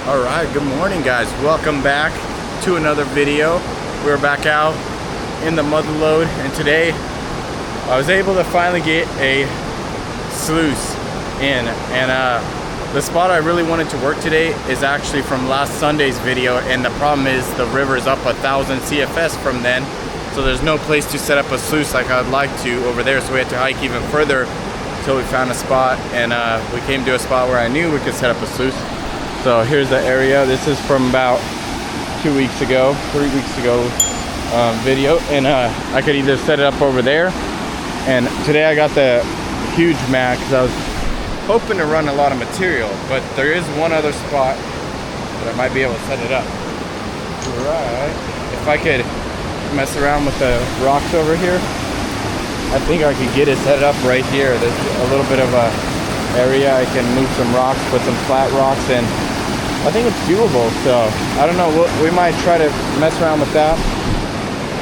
All right, good morning guys. Welcome back to another video. We're back out in the motherlode, and today I was able to finally get a sluice in, and the spot I really wanted to work today is actually from last Sunday's video, and the problem is the river is up 1,000 CFS from then, so there's no place to set up a sluice like I'd like to over there, so we had to hike even further until we found a spot, and we came to a spot where I knew we could set up a sluice. So here's the area. This is from about 3 weeks ago video, and I could either set it up over there, and today I got the huge mat because I was hoping to run a lot of material, but there is one other spot that I might be able to set it up. Right, if I could mess around with the rocks over here, I think I could get it set up right here. There's a little bit of a area I can move some rocks, put some flat rocks in. I think it's doable, so I don't know, we might try to mess around with that,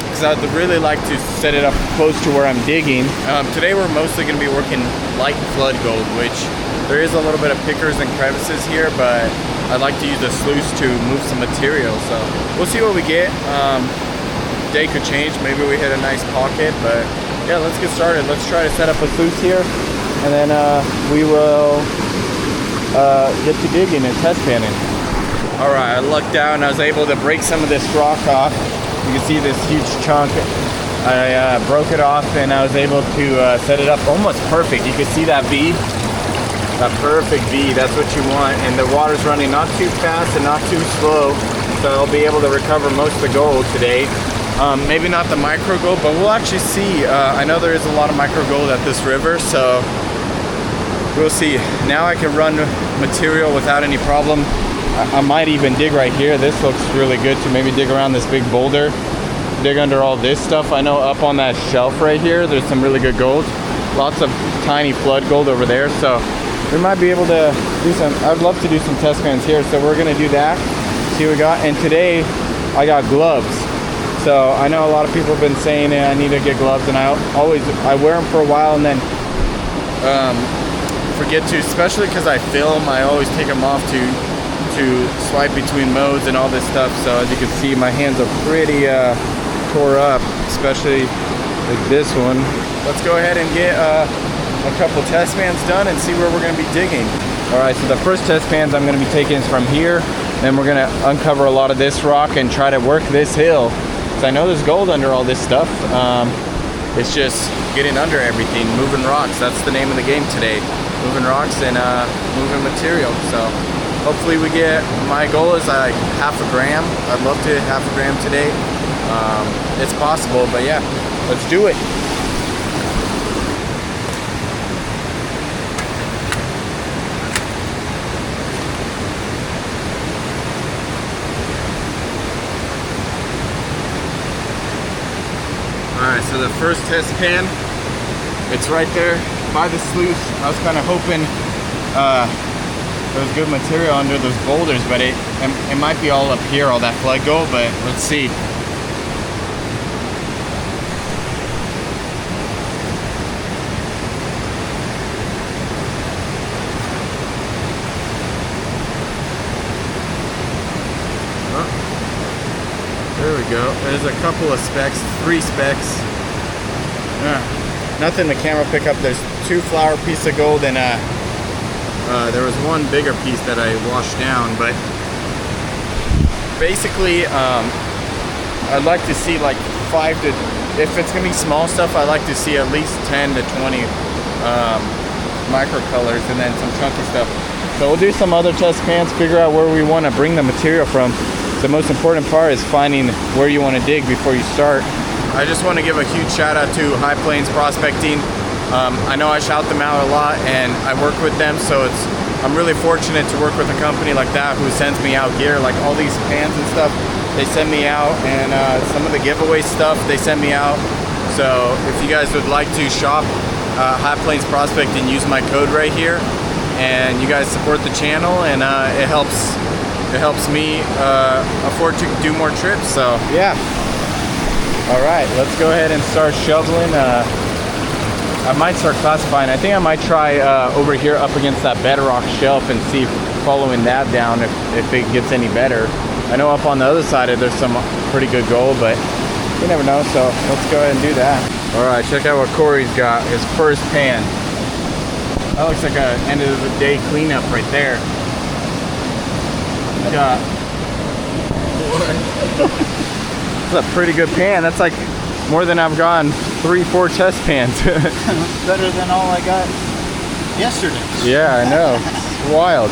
because I'd really like to set it up close to where I'm digging. Today we're mostly going to be working light flood gold, which there is a little bit of pickers and crevices here, but I'd like to use the sluice to move some material, so we'll see what we get. Day could change, maybe we hit a nice pocket, but yeah, let's get started. Let's try to set up a sluice here, and then we will get to digging and test panning. All right, I lucked down. I was able to break some of this rock off. You can see this huge chunk. I broke it off, and I was able to set it up almost perfect. You can see that V, that perfect V. That's what you want. And the water's running not too fast and not too slow, so I'll be able to recover most of the gold today. Maybe not the micro gold, but we'll actually see. I know there is a lot of micro gold at this river, so we'll see. Now I can run material without any problem. I might even dig right here. This looks really good to maybe dig around this big boulder, dig under all this stuff. I know up on that shelf right here, there's some really good gold. Lots of tiny flood gold over there, so we might be able to do some, I'd love to do some test pans here, so we're gonna do that, see what we got. And today I got gloves. So I know a lot of people have been saying I need to get gloves, and I wear them for a while and then forget to, especially because I film. I always take them off to swipe between modes and all this stuff. So as you can see, my hands are pretty tore up, especially like this one. Let's go ahead and get a couple test pans done and see where we're going to be digging. All right, so the first test pans I'm going to be taking is from here. Then we're going to uncover a lot of this rock and try to work this hill, because I know there's gold under all this stuff. It's just getting under everything, moving rocks. That's the name of the game today. Moving rocks and moving material. So hopefully we get, my goal is like 0.5 gram. I'd love to 0.5 gram today. It's possible, but yeah, let's do it. Alright, so the first test pan, it's right there by the sluice. I was kind of hoping there was good material under those boulders, but it might be all up here, all that flood gold, but let's see. There we go. There's a couple of specks, 3 specks. Nothing the camera pick up. There's 2 flower pieces of gold, and there was 1 bigger piece that I washed down. But basically, I'd like to see like 5 to, if it's gonna be small stuff, I like to see at least 10 to 20 micro colors, and then some chunky stuff. So we'll do some other test pans, figure out where we want to bring the material from. The most important part is finding where you want to dig before you start. I just want to give a huge shout out to High Plains Prospecting. I know I shout them out a lot, and I work with them, so I'm really fortunate to work with a company like that who sends me out gear, like all these pans and stuff. They send me out, and some of the giveaway stuff they send me out. So if you guys would like to shop High Plains Prospecting, use my code right here, and you guys support the channel, and it helps me afford to do more trips. So yeah. All right, let's go ahead and start shoveling. I might start classifying. I think I might try over here up against that Bedrock shelf and see if following that down if it gets any better. I know up on the other side there's some pretty good gold, but you never know, so let's go ahead and do that. All right, check out what Corey's got, his first pan. That looks like a end of the day cleanup right there. Got that's a pretty good pan. That's like more than I've gotten 3-4 test pans. Better than all I got yesterday. Yeah, I know. It's wild.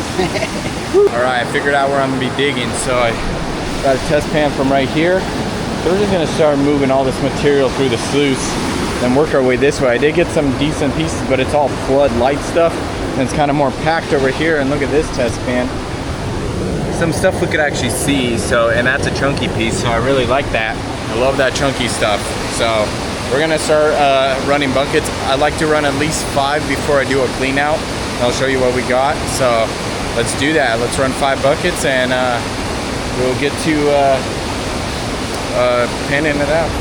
All right, I figured out where I'm gonna be digging. So I got a test pan from right here. So we're just gonna start moving all this material through the sluice and work our way this way. I did get some decent pieces, but it's all flood light stuff. And it's kind of more packed over here. And look at this test pan. Some stuff we could actually see, so, and that's a chunky piece, so I really like that. I love that chunky stuff. So we're gonna start running buckets. I like to run at least 5 before I do a clean out. I'll show you what we got. So let's do that. Let's run 5 buckets and we'll get to panning it out.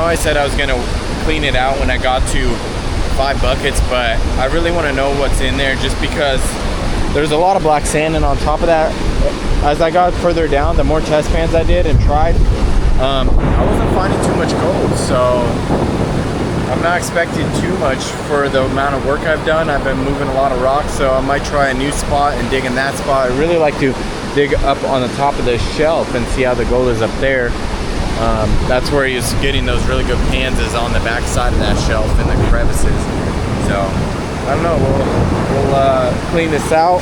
I said I was gonna clean it out when I got to 5 buckets, but I really want to know what's in there just because there's a lot of black sand, and on top of that, as I got further down, the more test pans I did and tried, I wasn't finding too much gold, so I'm not expecting too much for the amount of work I've done. I've been moving a lot of rocks, so I might try a new spot and dig in that spot. I really like to dig up on the top of this shelf and see how the gold is up there. That's where he's getting those really good pans, is on the back side of that shelf in the crevices. So I don't know, we'll clean this out,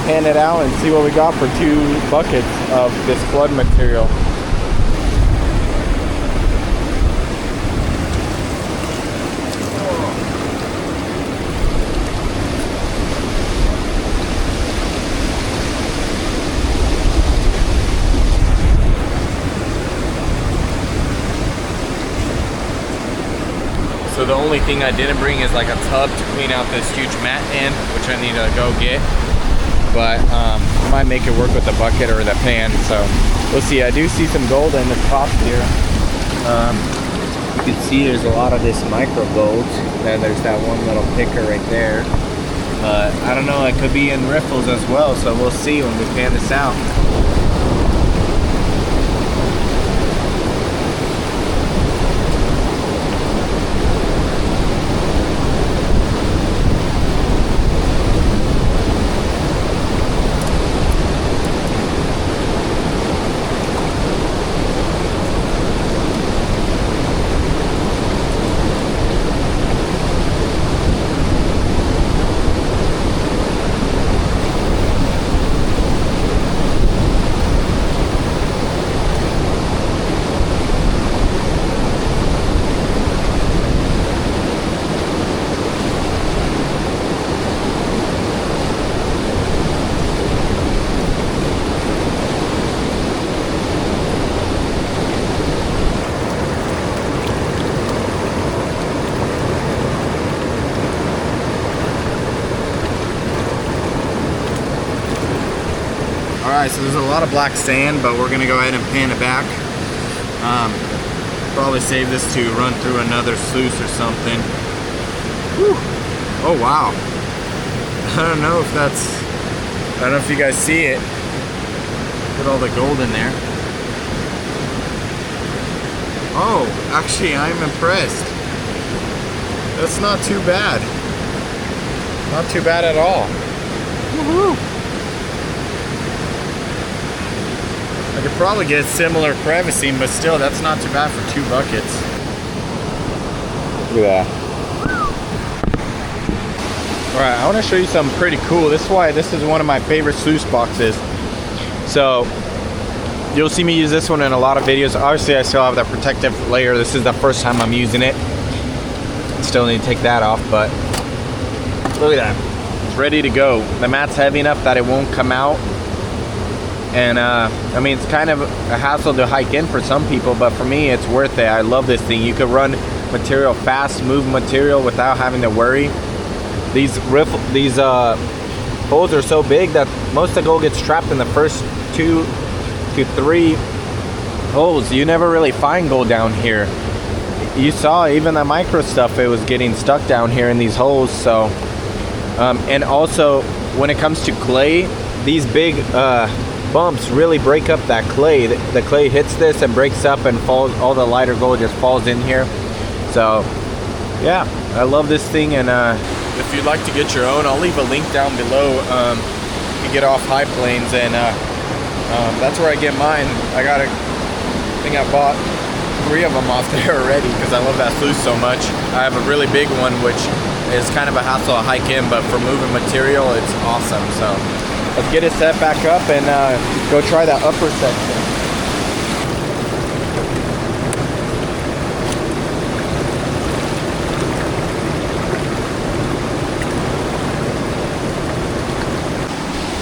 pan it out, and see what we got for 2 buckets of this flood material. So the only thing I didn't bring is like a tub to clean out this huge mat in, which I need to go get. But I might make it work with the bucket or the pan, so we'll see. I do see some gold in the top here. You can see there's a lot of this micro gold. Then there's that one little picker right there. But I don't know, it could be in riffles as well, so we'll see when we pan this out. Alright, so there's a lot of black sand, but we're gonna go ahead and pan it back. Probably save this to run through another sluice or something. Whew. Oh wow. I don't know if you guys see it. Put all the gold in there. Oh, actually I'm impressed. That's not too bad. Not too bad at all. Woohoo! I could probably get similar crevicing, but still, that's not too bad for 2 buckets. Look at that. Alright, I want to show you something pretty cool. This is one of my favorite sluice boxes. So, you'll see me use this one in a lot of videos. Obviously, I still have that protective layer. This is the first time I'm using it. Still need to take that off, but look at that. It's ready to go. The mat's heavy enough that it won't come out. And I mean, it's kind of a hassle to hike in for some people, but for me, it's worth it. I love this thing. You could run material fast, move material without having to worry. These holes are so big that most of the gold gets trapped in the first 2 to 3 holes. You never really find gold down here. You saw even the micro stuff, it was getting stuck down here in these holes. So and also when it comes to clay, these big bumps really break up that clay. The clay hits this and breaks up and falls. All the lighter gold just falls in here. So yeah, I love this thing. And if you'd like to get your own, I'll leave a link down below. You get off High Plains, and that's where I get mine. I think I bought 3 of them off there already because I love that sluice so much. I have a really big one, which is kind of a hassle to hike in, but for moving material, it's awesome. So let's get it set back up and go try that upper section.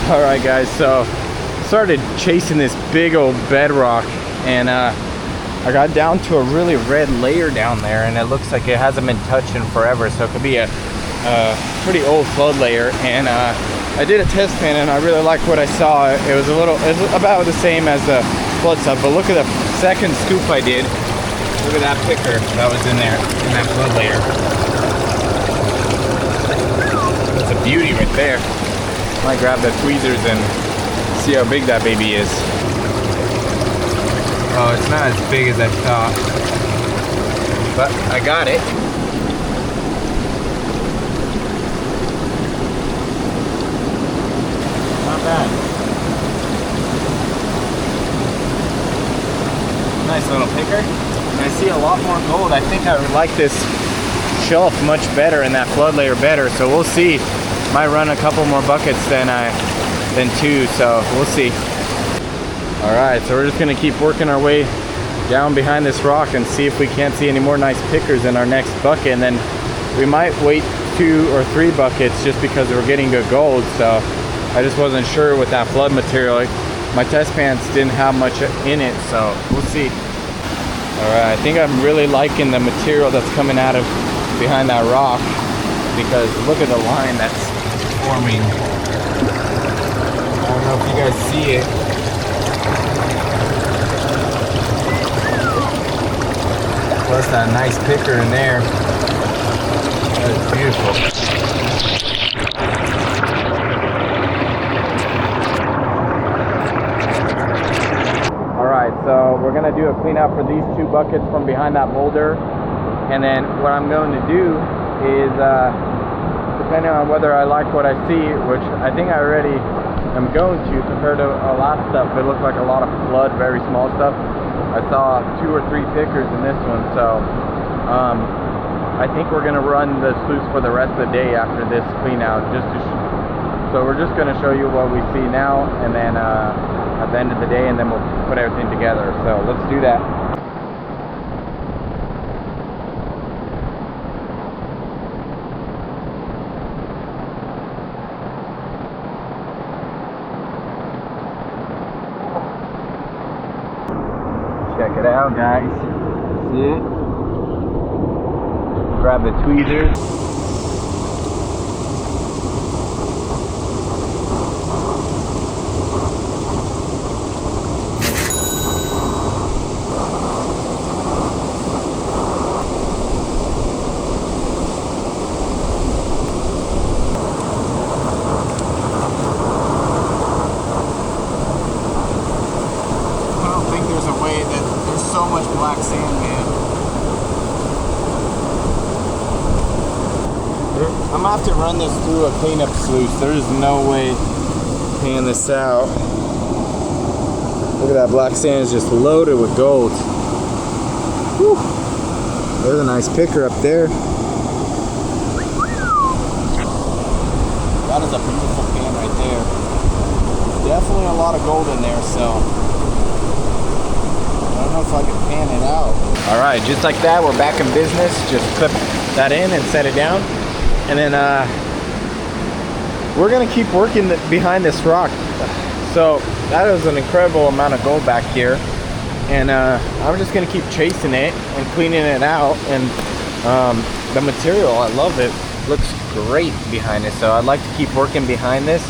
Alright guys, so started chasing this big old bedrock, and I got down to a really red layer down there, and it looks like it hasn't been touched in forever, so it could be a pretty old flood layer. And I did a test pan and I really like what I saw. It was about the same as the flood stuff, but look at the second scoop I did. Look at that picker that was in there, in that flood layer. That's a beauty right there. Might grab the tweezers and see how big that baby is. Oh, it's not as big as I thought, but I got it. Not bad. Nice little picker. And I see a lot more gold. I think I would like this shelf much better and that flood layer better, so we'll see. Might run a couple more buckets than 2, so we'll see. Alright, so we're just gonna keep working our way down behind this rock and see if we can't see any more nice pickers in our next bucket, and then we might wait 2 or 3 buckets just because we're getting good gold. So I just wasn't sure with that flood material. My test pans didn't have much in it, so we'll see. Alright, I think I'm really liking the material that's coming out of behind that rock, because look at the line that's forming. I don't know if you guys see it. Plus that nice picker in there. That is beautiful. Alright, so we're going to do a clean out for these 2 buckets from behind that boulder. And then what I'm going to do is, depending on whether I like what I see, which I think I already am going to, compared to a lot of stuff, it looked like a lot of flood, very small stuff. I saw 2 or 3 pickers in this one, so I think we're going to run the sluice for the rest of the day after this clean out. So we're just going to show you what we see now, and then at the end of the day, and then we'll put everything together. So let's do that. Check it out, guys. See it? Grab the tweezers. sand, man. I'm gonna have to run this through a cleanup sluice. There's no way paying this out. Look at that black sand is just loaded with gold. Whew. There's a nice picker up there. That is a beautiful pan right there. Definitely a lot of gold in there, so I don't know if I can pan it out. All right, just like that, we're back in business. Just clip that in and set it down. And then we're gonna keep working behind this rock. So that is an incredible amount of gold back here. And I'm just gonna keep chasing it and cleaning it out. And the material, I love it. Looks great behind it. So I'd like to keep working behind this,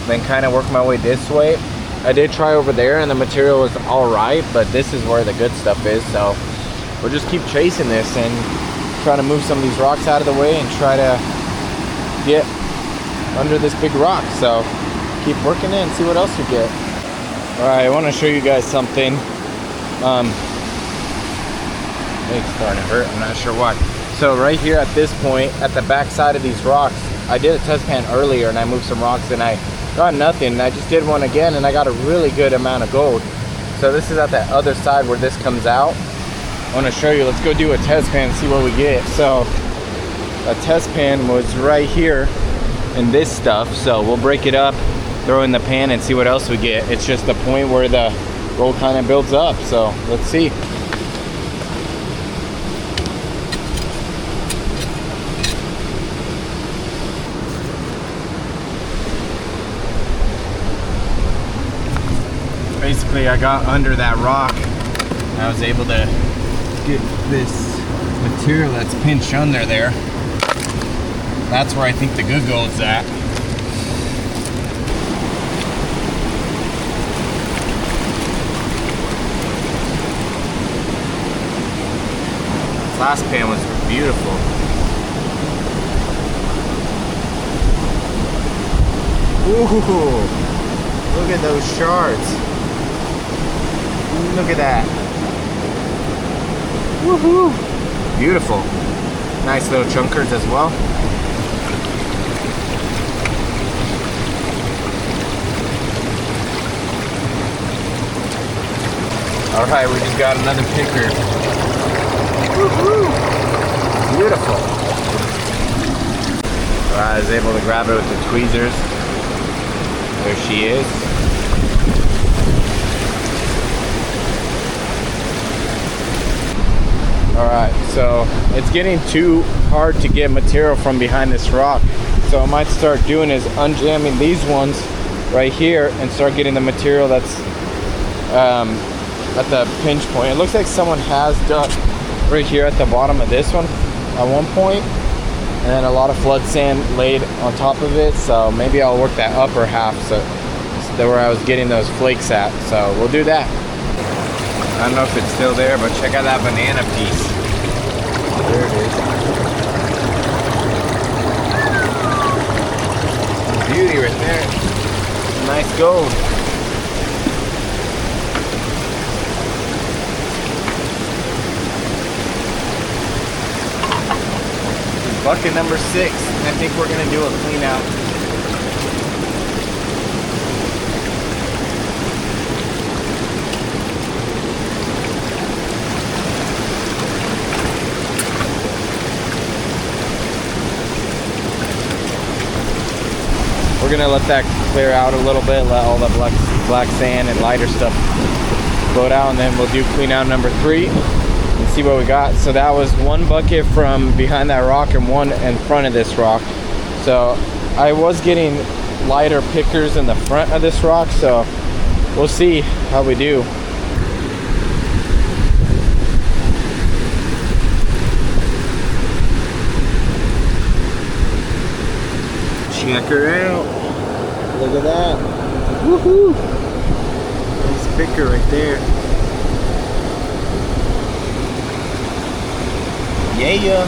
then kind of work my way this way. I did try over there and the material was all right, but this is where the good stuff is. So we'll just keep chasing this and try to move some of these rocks out of the way and try to get under this big rock. So keep working it and see what else we get. All right, I want to show you guys something. Leg's starting to hurt, I'm not sure why. So right here at this point, at the back side of these rocks, I did a test pan earlier and I moved some rocks and I got nothing. And I just did one again and I got a really good amount of gold. So this is at that other side where this comes out. I want to show you. Let's go do a test pan and see what we get. So a test pan was right here in this stuff. So we'll break it up, throw in the pan and see what else we get. It's just the point where the gold kind of builds up. So let's see. Basically, I got under that rock and I was able to get this material that's pinched under there. That's where I think the good gold's at. This last pan was beautiful. Ooh, look at those shards. Look at that. Woohoo! Beautiful. Nice little chunkers as well. Alright, we just got another picker. Woohoo! Beautiful. Alright, I was able to grab it with the tweezers. There she is. Alright, so it's getting too hard to get material from behind this rock. So I might start doing is unjamming these ones right here and start getting the material that's at the pinch point. It looks like someone has dug right here at the bottom of this one at one point, and then a lot of flood sand laid on top of it. So maybe I'll work that upper half so where I was getting those flakes at. So we'll do that. I don't know if it's still there, but check out that banana piece. There it is. Beauty right there. Nice gold. Bucket number 6. And I think we're gonna do a clean out. We're gonna let that clear out a little bit, let all the black sand and lighter stuff float out, and then we'll do clean out number 3 and see what we got. So that was 1 bucket from behind that rock and 1 in front of this rock. So I was getting lighter pickers in the front of this rock, so we'll see how we do. Check her out. Look at that. Woohoo! Nice picker right there. Yeah.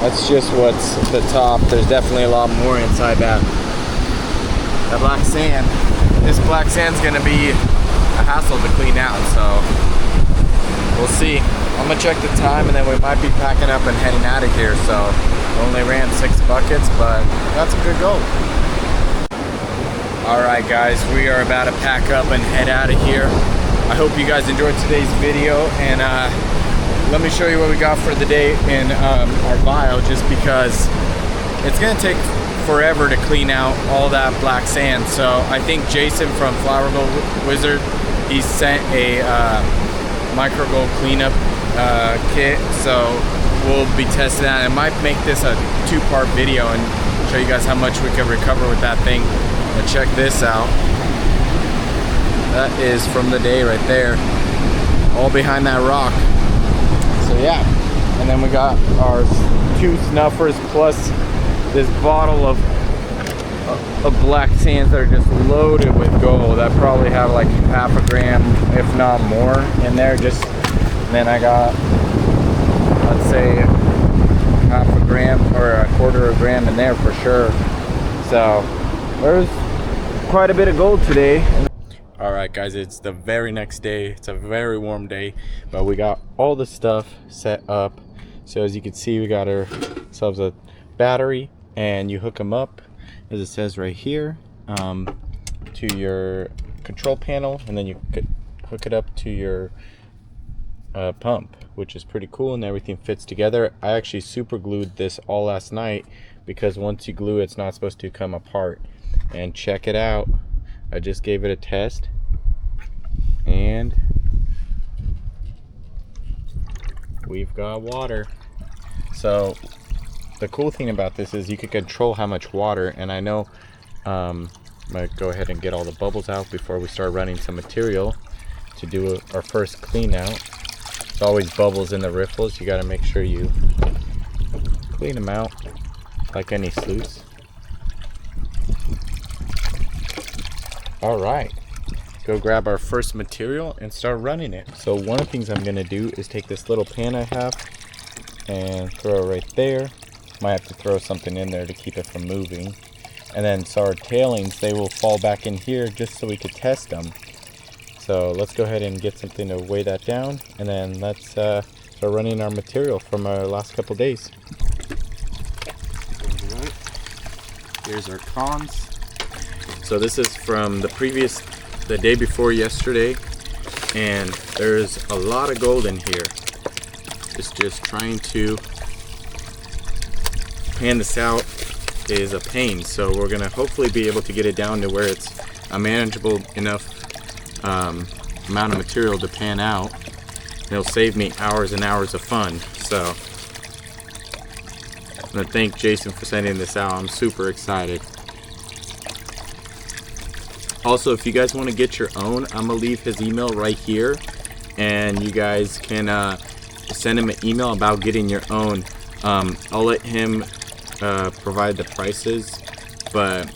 That's just what's the top. There's definitely a lot more inside that black sand. This black sand's gonna be a hassle to clean out, so we'll see. I'm gonna check the time and then we might be packing up and heading out of here. So only ran 6 buckets, but that's a good goal. All right, guys, we are about to pack up and head out of here. I hope you guys enjoyed today's video, and let me show you what we got for the day in our vial, just because it's gonna take forever to clean out all that black sand. So I think Jason from Flower Gold Wizard, he sent a micro gold cleanup kit, so we'll be testing that. I might make this a 2-part video and show you guys how much we can recover with that thing. And check this out. That is from the day right there, all behind that rock. So yeah, and then we got our 2 snuffers plus this bottle of black sands that are just loaded with gold. I probably have like half a gram, if not more, in there. And then I got, let's say, half a gram or a quarter of a gram in there for sure. So there's quite a bit of gold today. All right, guys, it's the very next day. It's a very warm day, but we got all the stuff set up. So as you can see, we got ourselves a battery, and you hook them up, as it says right here, to your control panel, and then you could hook it up to your pump, which is pretty cool, and everything fits together. I actually super glued this all last night, because once you glue, it's not supposed to come apart. And check it out, I just gave it a test, and we've got water. So the cool thing about this is you can control how much water, and I know I'm gonna go ahead and get all the bubbles out before we start running some material to do our first clean out. There's always bubbles in the riffles. You got to make sure you clean them out like any sluice. All right, go grab our first material and start running it. So one of the things I'm gonna do is take this little pan I have and throw it right there. Might have to throw something in there to keep it from moving. And then so our tailings, they will fall back in here just so we could test them. So let's go ahead and get something to weigh that down, and then let's start running our material from our last couple days. Here's our cons. So this is from the day before yesterday, and there's a lot of gold in here. It's just trying to pan this out is a pain, so we're gonna hopefully be able to get it down to where it's a manageable enough amount of material to pan out. It'll save me hours and hours of fun. So I'm gonna thank Jason for sending this out. I'm super excited. Also, if you guys want to get your own, I'm gonna leave his email right here, and you guys can send him an email about getting your own. I'll let him provide the prices, but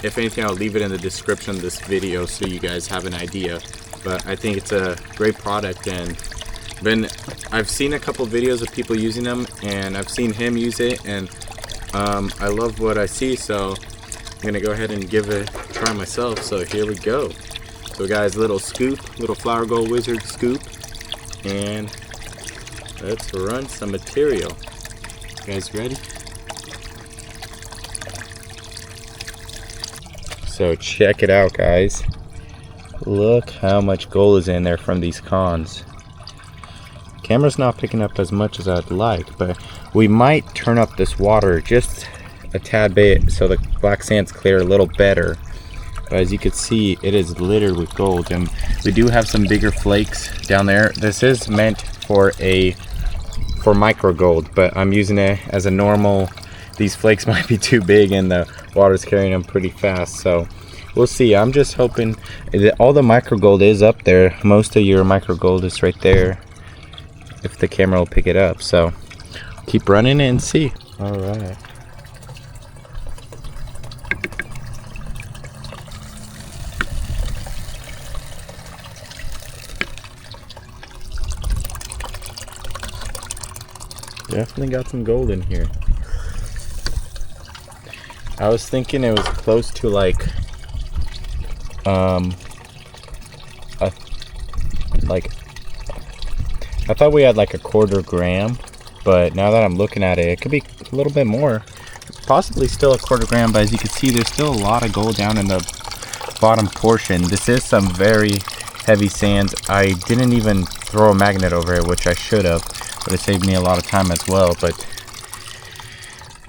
if anything, I'll leave it in the description of this video so you guys have an idea. But I think it's a great product, and I've seen a couple videos of people using them, and I've seen him use it, and I love what I see, so I'm gonna go ahead and give it a try myself. So here we go. So guys, little scoop, little Flower Gold Wizard scoop, and let's run some material. You guys ready? So check it out, guys. Look how much gold is in there from these cons. Camera's not picking up as much as I'd like, but we might turn up this water just a tad bit so the black sand's clear a little better. But as you can see, it is littered with gold, and we do have some bigger flakes down there. This is meant for micro gold, but I'm using it as a normal. These flakes might be too big and the water's carrying them pretty fast, so we'll see. I'm just hoping that all the micro gold is up there. Most of your micro gold is right there, if the camera will pick it up. So keep running it and see. All right. Definitely got some gold in here. I was thinking it was close to like I thought we had like a 1/4 gram, but now that I'm looking at it, it could be a little bit more, possibly still a 1/4 gram. But as you can see, there's still a lot of gold down in the bottom portion. This is some very heavy sands. I didn't even throw a magnet over it, which I should have, but it saved me a lot of time as well. But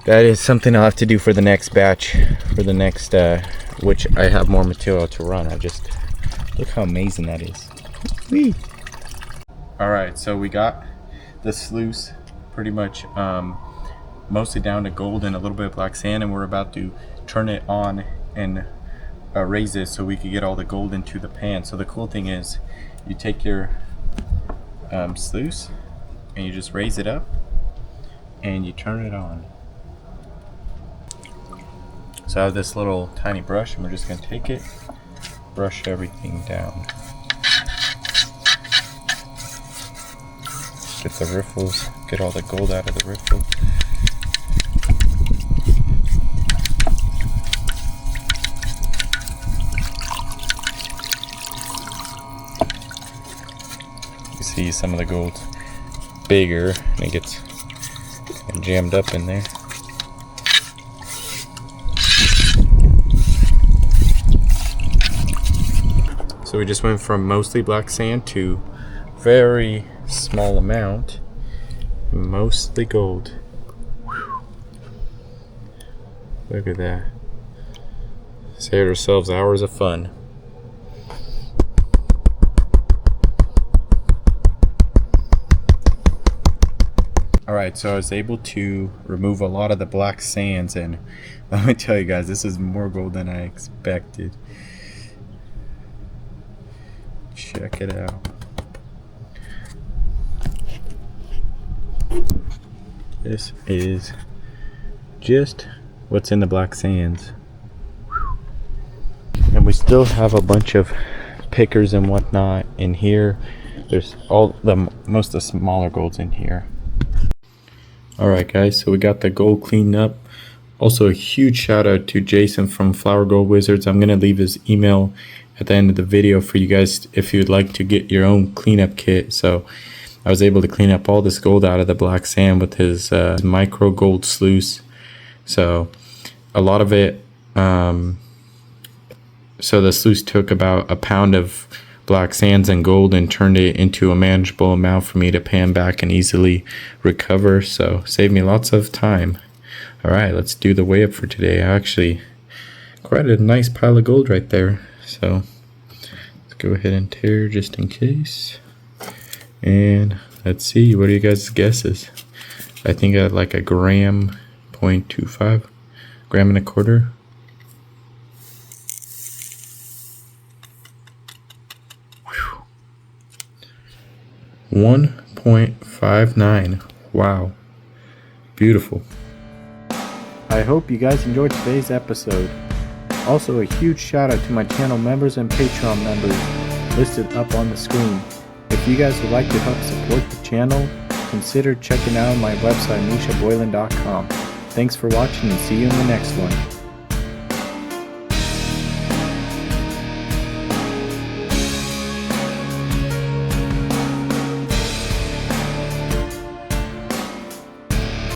that is something I'll have to do for the next batch, for the next which I have more material to run. I just look how amazing that is. Whee! All right, so we got the sluice pretty much mostly down to gold and a little bit of black sand, and we're about to turn it on and raise it so we can get all the gold into the pan. So the cool thing is you take your sluice and you just raise it up and you turn it on. So I have this little tiny brush and we're just going to take it, brush everything down. Get the riffles, get all the gold out of the riffle. You see some of the gold's bigger and it gets jammed up in there. So we just went from mostly black sand to very small amount, mostly gold. Whew. Look at that. Saved ourselves hours of fun. Alright, so I was able to remove a lot of the black sands, and let me tell you guys, this is more gold than I expected. Check it out. This is just what's in the black sands. And we still have a bunch of pickers and whatnot in here. There's most of the smaller golds in here. Alright guys, so we got the gold cleaned up. Also a huge shout out to Jason from Flower Gold Wizards. I'm going to leave his email at the end of the video for you guys if you'd like to get your own cleanup kit. So I was able to clean up all this gold out of the black sand with his micro gold sluice. So a lot of it, so the sluice took about a pound of black sands and gold and turned it into a manageable amount for me to pan back and easily recover. So saved me lots of time. All right, let's do the weigh up for today. Actually, quite a nice pile of gold right there. So let's go ahead and tear just in case. And let's see, what are you guys' guesses? I think I had like a gram, 0.25, gram and a quarter. Whew. 1.59. Wow. Beautiful. I hope you guys enjoyed today's episode. Also, a huge shout out to my channel members and Patreon members listed up on the screen. If you guys would like to help support the channel, consider checking out my website mishaboylan.com. Thanks for watching and see you in the next one.